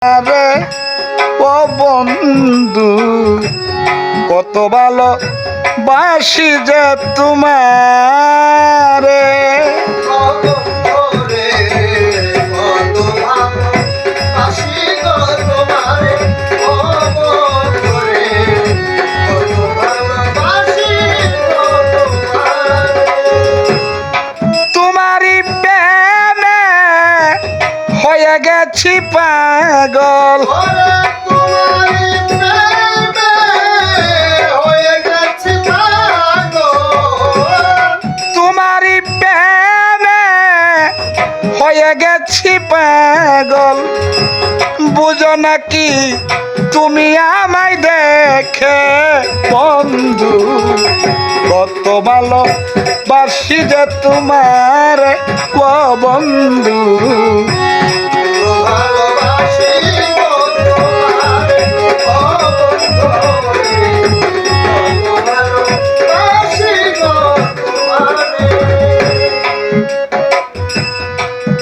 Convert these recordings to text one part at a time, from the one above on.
আরে ও বন্ধু কত ভালো বাসি যে তোমারে তোমারই প্রেমে হয়ে গেছি পাগল তোমারই প্রেমে হয়ে গেছি পাগল বুঝো নাকি তুমি আমায় দেখে বন্ধু কত ভালো বাসি যে তোমার ও বন্ধু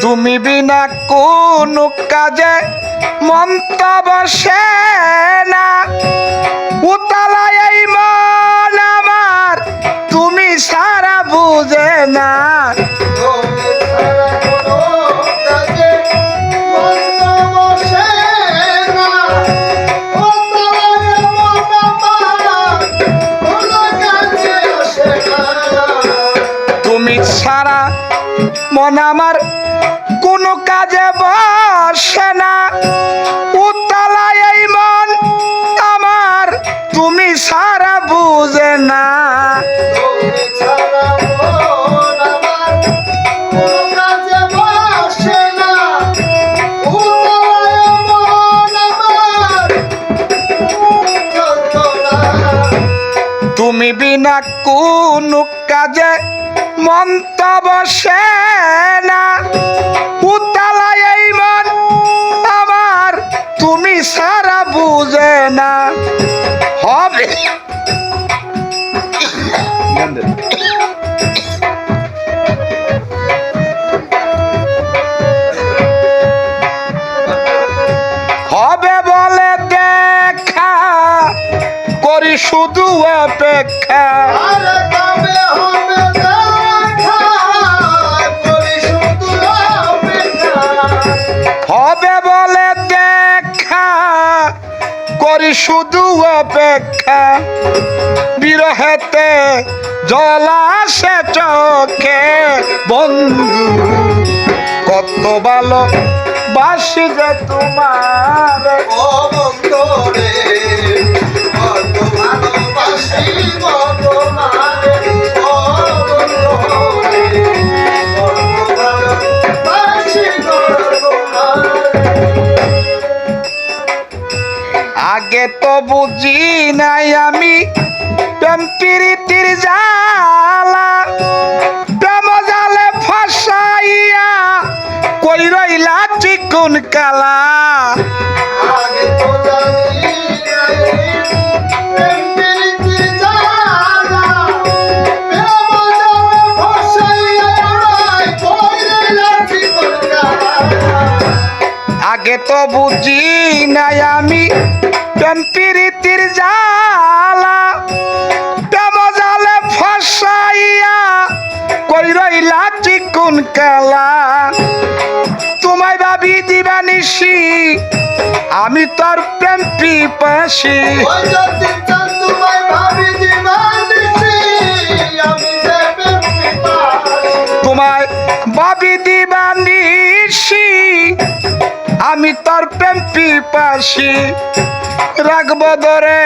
তুমি বিনা কোন কাজে মন তো বসে না উতলায় এই মন আমার তুমি সারা বুঝে না তুমি সারা মন আমার কোনো কাজে বসে না উতলায় এই মন আমার তুমি সারা বুঝে না তুমি বিনা কোন কাজে মন তো বসে না উতলায় এই মন আমার তুমি সারা বুঝে না হবে হবে বলে দেখা করি শুধু অপেক্ষা হবে বলে দেখা করি শুধু অপেক্ষা বিরহেতে জল আসে চোখে বন্ধু কত ভালো বাসি যে তোমার ও বন্ধু রে কত ভালো বাসি তোমার ও বন্ধু রে কত ভালো বাসি তোমার আগে তো বুঝি নাই আমি প্রেম প্রীতির জ্বালা প্রেম জালে ফাঁসাইয়া কই রইলা চিকুন কালা আগে তো জানি প্রেম প্রীতির জ্বালা প্রেম জালে ফাঁসাইয়া কই রইলা চিকুন কালা আগে তো বুঝি নাই আমি প্রেম প্রীতির জ্বালা প্রেম জালে ফাঁসাইয়া কই রইলা চিকুন কালা তোমায় ভাবি দিবানিসি আমি তোর প্রেম পিপাসি তোমায় ভাবি দিবানিসি আমি তোর প্রেম পিপাসি রাখবো ধরে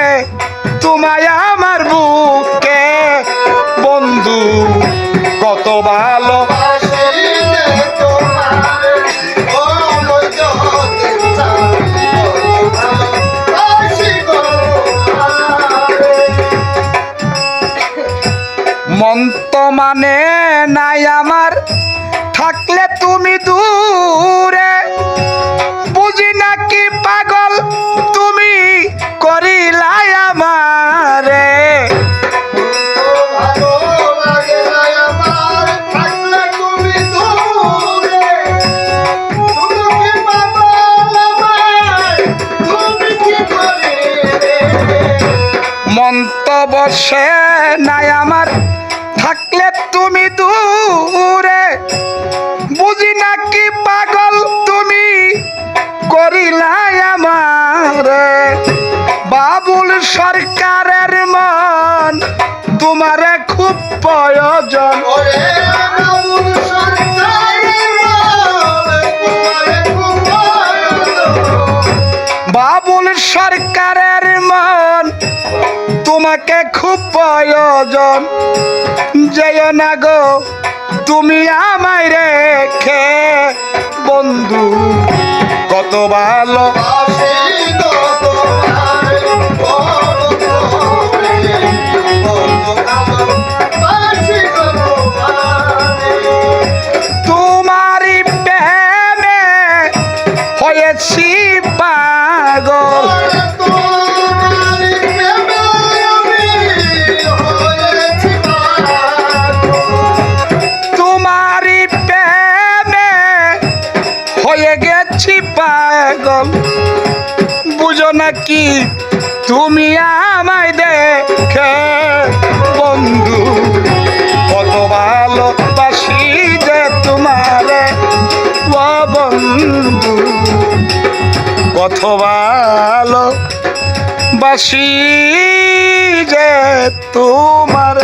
তোমায় আমার বুকে বন্ধু কত ভালো মন তো মানে নাই আমার থাকলে তুমি দূরে বুঝি নাকি পাগল তুমি করিলাই আমারে ভালো লাগে আমার থাকলে তুমি বসে নাই আমার থাকলে তুমি দূরে বুঝি নাকি পাগল তুমি করিলাই আমারে বাবুল সরকারের মন তোমারে খুব প্রয়োজন বাবুল সরকারের মন তোমাকে খুব প্রয়োজন যেও না গো তুমি আমায় রেখে বন্ধু কত ভালো তোমারই প্রেমে হয়েছি পাগল তোমারই প্রেমে হয়ে গেছি পাগল বুঝো নাকি তুমি আমায় দেখে বন্ধু কত ভালোবাসি যে তোমারে ও বন্ধু কত ভালোবাসি যে তোমার